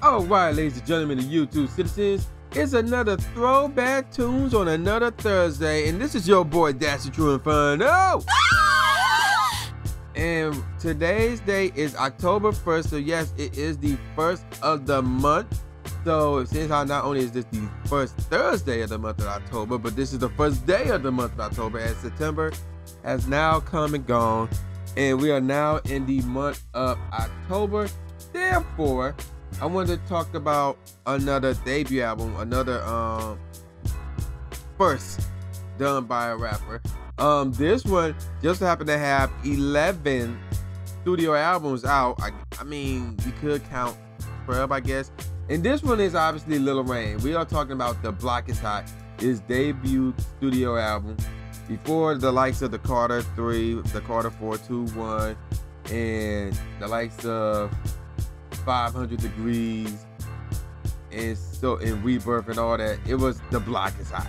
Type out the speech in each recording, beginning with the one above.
All right, ladies and gentlemen, the YouTube citizens, it's another Throwback Tunes on another Thursday, and this is your boy, That's the True Inferno. And today's date is October 1st, so yes, it is the first of the month. So since not only is this the first Thursday of the month of October, but this is the first day of the month of October, as September has now come and gone, and we are now in the month of October. Therefore, I wanted to talk about another debut album, another first done by a rapper. This one just happened to have 11 studio albums out. I mean, you could count 12, I guess. And this one is obviously Lil Wayne. We are talking about The Block Is Hot, his debut studio album, before the likes of the Carter 3, the Carter 4, 2, 1, and the likes of 500 Degrees, and so in Rebirth and all that. It was The Block Is Hot.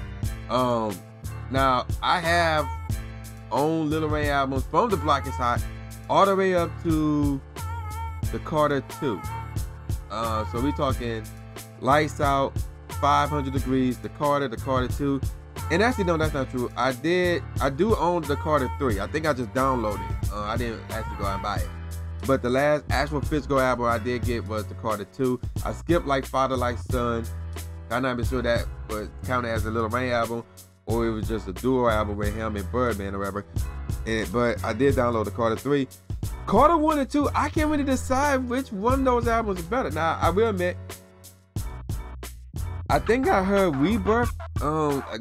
Now I have owned Lil Wayne albums from The Block Is Hot all the way up to the Carter 2. So we talking Lights Out, 500 Degrees, the Carter 2. And actually, no, that's not true. I do own the Carter 3. I think I just downloaded it. I didn't actually go out and buy it. But the last actual physical album I did get was the Carter 2. I skipped Like Father Like Son. I'm not even sure that was counted as a Lil Wayne album, or it was just a duo album with him and Birdman or whatever. But I did download the Carter 3. Carter 1 and 2, I can't really decide which one of those albums is better. Now, I will admit, I think I heard Rebirth,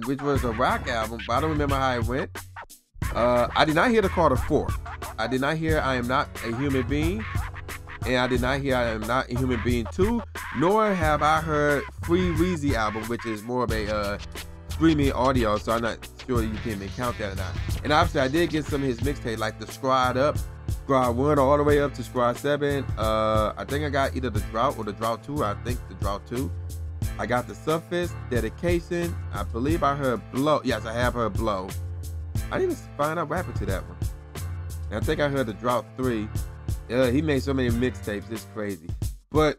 which was a rock album, but I don't remember how it went. I did not hear the Carter 4. I did not hear I Am Not a Human Being. And I did not hear I Am Not a Human Being 2. Nor have I heard Free Weezy album, which is more of a streaming audio, so I'm not sure you can even count that or not. And obviously, I did get some of his mixtape, like the Squad Up, Squad 1 all the way up to Squad 7. I think I got either the Drought or the Drought 2. I think the Drought 2. I got the Surface, Dedication. I believe I heard Blow. Yes, I have heard Blow. I need to find out what happened to that one. And I think I heard the Drought 3. He made so many mixtapes, it's crazy. But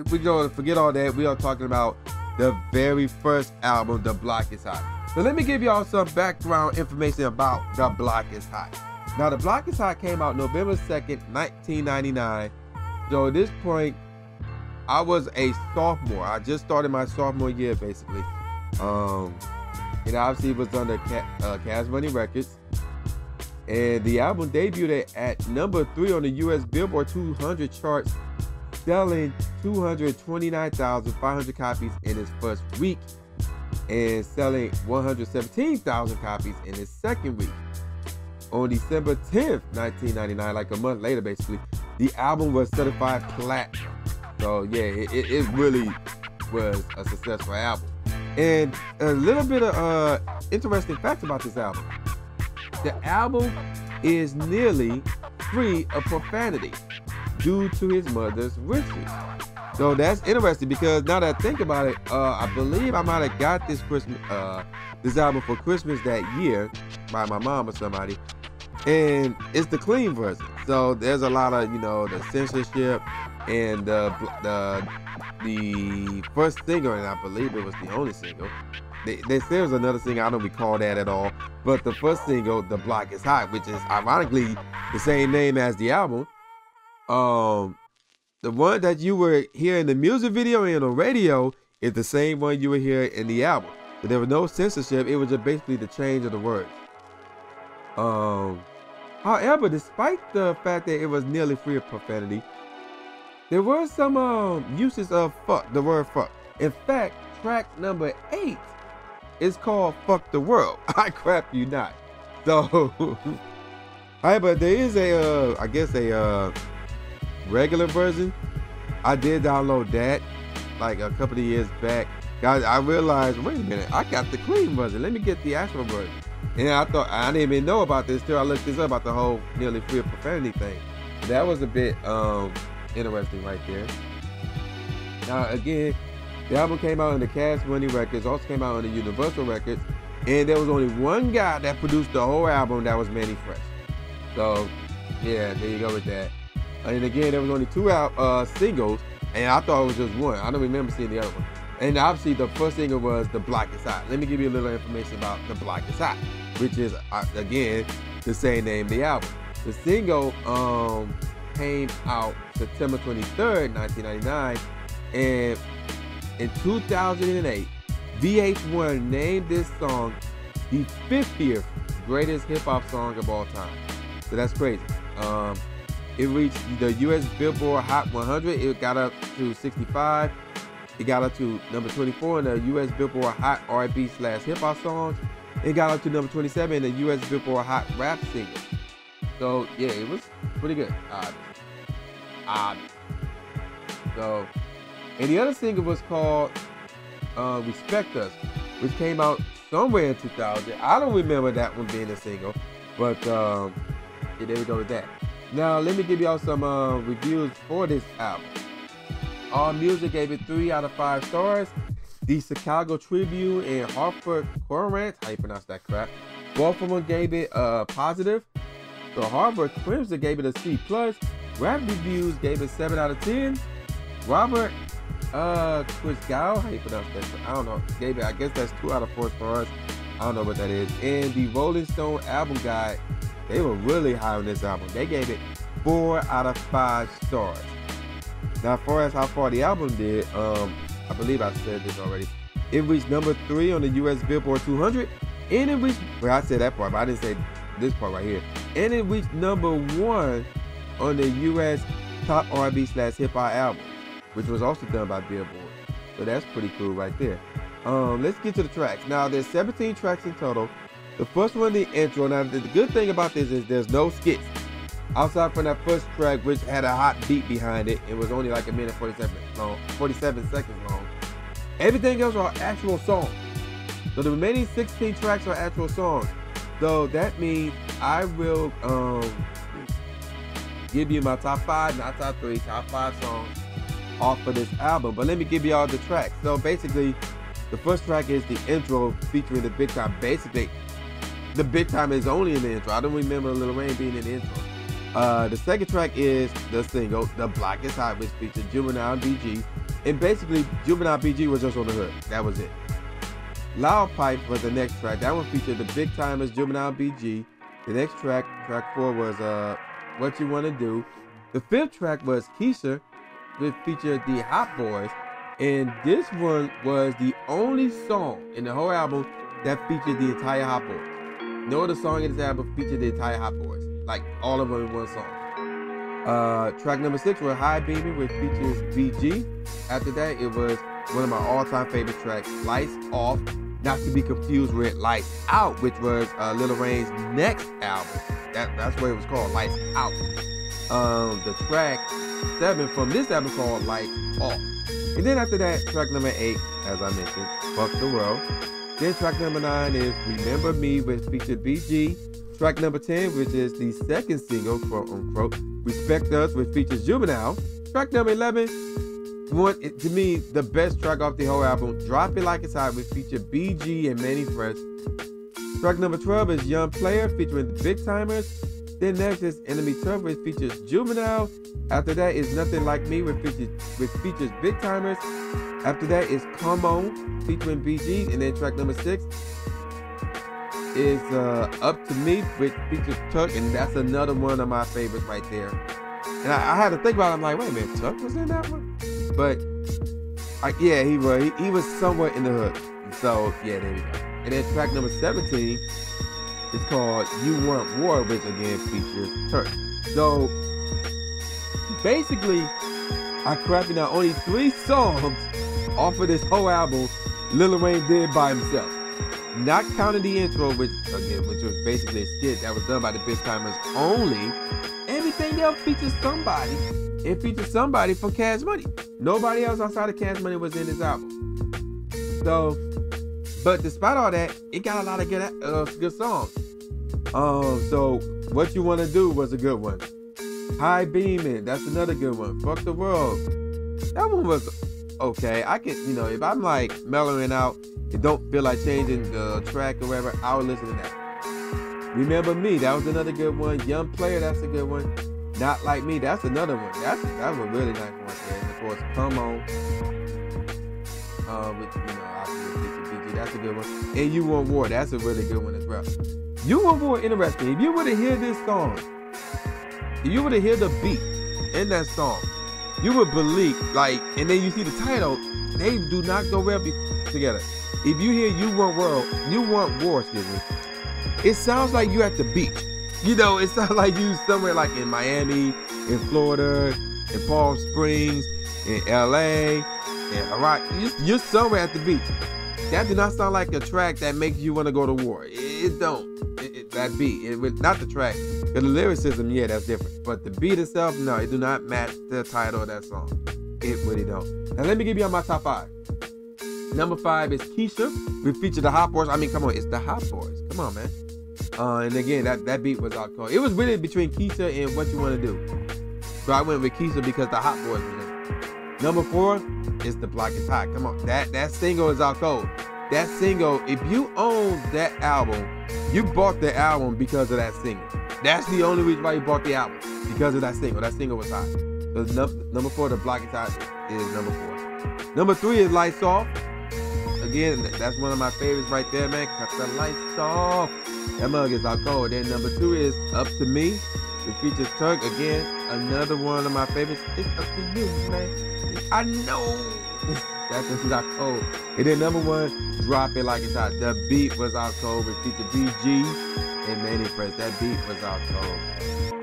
we go forget all that. We are talking about the very first album, The Block Is Hot. So let me give y'all some background information about The Block Is Hot. Now, The Block Is Hot came out November 2nd, 1999. So at this point, I was a sophomore. I just started my sophomore year, basically. And obviously it was under Cash Money Records. And the album debuted at number 3 on the US Billboard 200 charts, selling 229,500 copies in its first week and selling 117,000 copies in its second week. On December 10th, 1999, like a month later basically, the album was certified platinum. So yeah, it really was a successful album. And a little bit of interesting facts about this album. The album is nearly free of profanity due to his mother's wishes. So that's interesting, because now that I think about it, I believe I might have got this album for Christmas that year by my mom or somebody, and it's the clean version. So there's a lot of, the censorship, and the first single, and I believe it was the only single. They said there was another single, I don't recall that at all. But the first single, The Block Is Hot, which is ironically the same name as the album. The one that you were hearing in the music video and on the radio is the same one you were hearing in the album. So there was no censorship, it was just basically the change of the words. However, despite the fact that it was nearly free of profanity, there were some uses of fuck, the word fuck. In fact, track number 8 is called Fuck the World. I crap you not. So, but there is I guess a regular version. I did download that like a couple of years back. Guys, I realized, wait a minute, I got the clean version. Let me get the actual version. And I thought, I didn't even know about this till I looked this up about the whole nearly free of profanity thing. That was a bit interesting right there. Now again, the album came out on the Cash Money Records, also came out on the Universal Records, and there was only one guy that produced the whole album, that was Manny Fresh. So yeah, there you go with that. And again, there was only 2 singles, And I thought it was just one. I don't remember seeing the other one. And obviously the first single was The Block Is Hot. Let me give you a little information about The Block Is Hot, which is, again, the same name of the album. The single came out September 23rd, 1999. And in 2008, VH1 named this song the 50th greatest hip-hop song of all time. So that's crazy. It reached the U.S. Billboard Hot 100. It got up to 65. It got up to number 24 in the U.S. Billboard Hot R&B/hip-hop songs. It got up to number 27 in the U.S. Billboard Hot Rap Singles. So yeah, it was pretty good. So, and the other single was called Respect Us, which came out somewhere in 2000. I don't remember that one being a single, but yeah, there we go with that. Now, let me give y'all some reviews for this album. AllMusic gave it 3 out of 5 stars. The Chicago Tribune and Hartford Courant, how you pronounce that crap, both of them gave it positive. So Harvard Crimson gave it a C+. Rap Reviews gave it 7 out of 10. Robert Christgau, how you pronounce that? I don't know. Gave it, I guess that's 2 out of 4 stars. I don't know what that is. And the Rolling Stone Album Guide, they were really high on this album. They gave it 4 out of 5 stars. Now, as far as how far the album did, I believe I said this already. It reached number 3 on the U.S. Billboard 200, and it reached, well, I said that part, but I didn't say this part right here. And it reached number 1 on the U.S. Top R&B/Hip-Hop Album, which was also done by Billboard. So that's pretty cool right there. Let's get to the tracks. Now, there's 17 tracks in total. The first one, the intro. Now, the good thing about this is there's no skits. Outside from that first track, which had a hot beat behind it, it was only like 47 seconds long. Everything else are actual songs. So the remaining 16 tracks are actual songs. So that means I will give you my top 5, not top 3, top 5 songs off of this album. But let me give you all the tracks. So basically, the first track is the intro featuring the Big Time. Basically, the Big Time is only in the intro. I don't remember Lil Wayne being in the intro. The second track is the single, The Block Is Hot, which featured Juvenile and BG. And basically, Juvenile and BG was just on the hook. That was it. Loud Pipe was the next track. That one featured the Big Timers, Juvenile and BG. The next track, track 4, was What You Wanna Do. The fifth track was Keisha, which featured the Hot Boys. And this one was the only song in the whole album that featured the entire Hot Boys. No other song in this album featured the entire Hot Boys. Like, all of them in one song. Track number 6 was High Beaming, which features BG. After that, it was one of my all-time favorite tracks, Lights Off, not to be confused with Lights Out, which was Lil Wayne's next album. That's what it was called, Lights Out. The track 7 from this album called Lights Off. And then after that, track number 8, as I mentioned, Fuck the World. Then track number 9 is Remember Me, which featured BG. Track number 10, which is the second single, quote unquote, Respect Us, which features Juvenile. Track number 11, to me, the best track off the whole album, Drop It Like It's Hot, which featured BG and Manny Fresh. Track number 12 is Young Player, featuring the Big Timers. Then next is Enemy Tough, which features Juvenile. After that is Nothing Like Me, which features Big Timers. After that is Come On, featuring BG. And then track number 6 is Up to Me, which features Tuck, and that's another one of my favorites right there. And I had to think about it. I'm like, wait a minute, Tuck was in that one? But yeah, he was somewhere in the hook. So yeah, there we go. And then track number 17 is called You Want War, which again features Turk. So basically, I crafted out only 3 songs off of this whole album Lil Wayne did by himself. Not counting the intro, which was basically a skit that was done by the Big Timers only. Everything else features somebody. It features somebody from Cash Money. Nobody else outside of Cash Money was in this album. So, but despite all that, it got a lot of good songs. So What You Wanna Do was a good one. High Beaming, that's another good one. Fuck the World, that one was okay. I can, if I'm like mellowing out and don't feel like changing the track or whatever, I would listen to that. Remember Me, that was another good one. Young Player, that's a good one. Not Like Me. That's another one. That's a really nice one. And of course, Come On. With obviously BG. That's a good one. And You Want War. That's a really good one as well. You Want War, interesting. If you were to hear this song, if you were to hear the beat in that song, you would believe, like, and then you see the title, they do not go well together. If you hear You Want War, excuse me, it sounds like you at the beach. You know, it sounds like you somewhere like in Miami, in Florida, in Palm Springs, in LA, in Hawaii. You're somewhere at the beach. That do not sound like a track that makes you want to go to war. It don't. That beat, not the track. The lyricism, yeah, that's different. But the beat itself, no, it do not match the title of that song. It really don't. Now let me give you on my top 5. Number 5 is Keisha. We featured the Hot Boys. I mean, come on, it's the Hot Boys. Come on, man. And again, that beat was out cold. It was really between Keisha and What You Want to Do. So I went with Keisha because the Hot Boys was in it. Number 4 is The Block Is Hot. Come on, that single is out cold. That single, if you own that album, you bought the album because of that single. That's the only reason why you bought the album, because of that single. That single was hot. So number 4, The Block Is Hot, is number 4. Number 3 is Lights Off. Again, that's one of my favorites right there, man. Cut the lights off. That mug is out cold. Then number 2 is Up to Me. It features Turk. Again, another one of my favorites. It's up to you, man. I know. That's just out cold. And then number 1, Drop It Like It's Hot. The beat was out cold. It featured BG and Manny Fresh. That beat was out cold.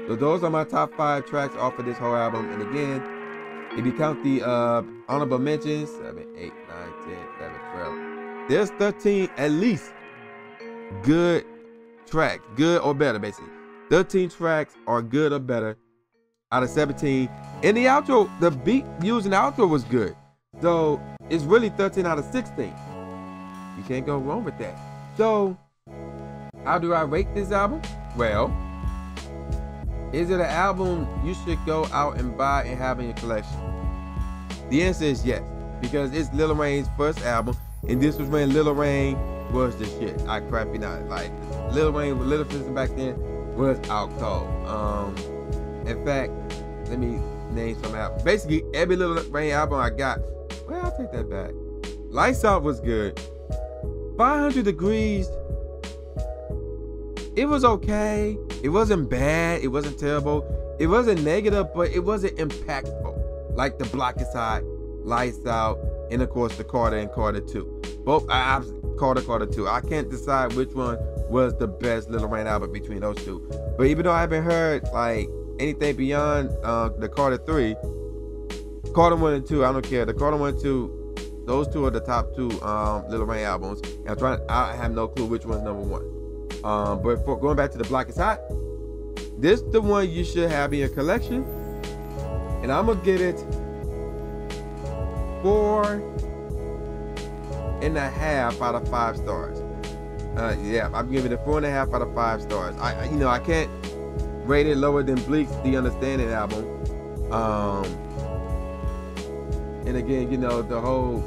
So those are my top 5 tracks off of this whole album. And again, if you count the honorable mentions, 7, 8, 9, 10, 11, 12. There's 13 at least good tracks, good or better, basically. 13 tracks are good or better out of 17. And the outro, the beat used in the outro was good. So it's really 13 out of 16. You can't go wrong with that. So how do I rate this album? Well, is it an album you should go out and buy and have in your collection? The answer is yes, because it's Lil Wayne's first album, and this was when Lil Wayne was the shit. I crap you not. Like, Lil Wayne with Little Sister back then was out cold. In fact, let me name some albums. Basically, every Lil Wayne album I got, well, I'll take that back. Lights Out was good. 500 Degrees, it was okay. It wasn't bad. It wasn't terrible. It wasn't negative, but it wasn't impactful. Like The Block Is Hot, Lights Out, and of course the Carter and Carter 2. Both Carter 2. I can't decide which one was the best Lil Wayne album between those two. But even though I haven't heard like anything beyond the Carter 3, Carter 1 and 2, I don't care. The Carter 1 and 2, those two are the top 2 Lil Wayne albums. And I have no clue which one's number 1. But for going back to The Block Is Hot, this is the one you should have in your collection. And I'm gonna give it 4.5 out of 5 stars. Yeah, I'm giving it 4.5 out of 5 stars. I can't rate it lower than Bleak's The Understanding album. And again, the whole,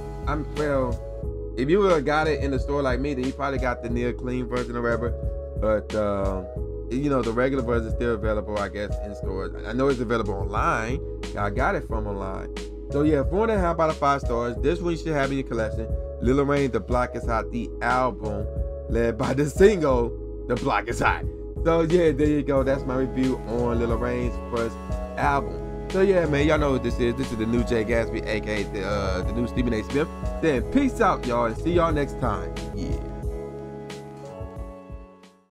if you would have got it in the store like me, then you probably got the near clean version or whatever. But the regular version is still available, I guess, in stores. I know it's available online. I got it from online. So yeah, 4.5 out of 5 stars. This one you should have in your collection. Lil Wayne, The Block Is Hot, the album, led by the single, The Block Is Hot. So yeah, there you go. That's my review on Lil Wayne's first album. So yeah, man, y'all know what this is. This is the new Jay Gatsby, aka the new Stephen A. Smith. Then peace out, y'all, and see y'all next time. Yeah.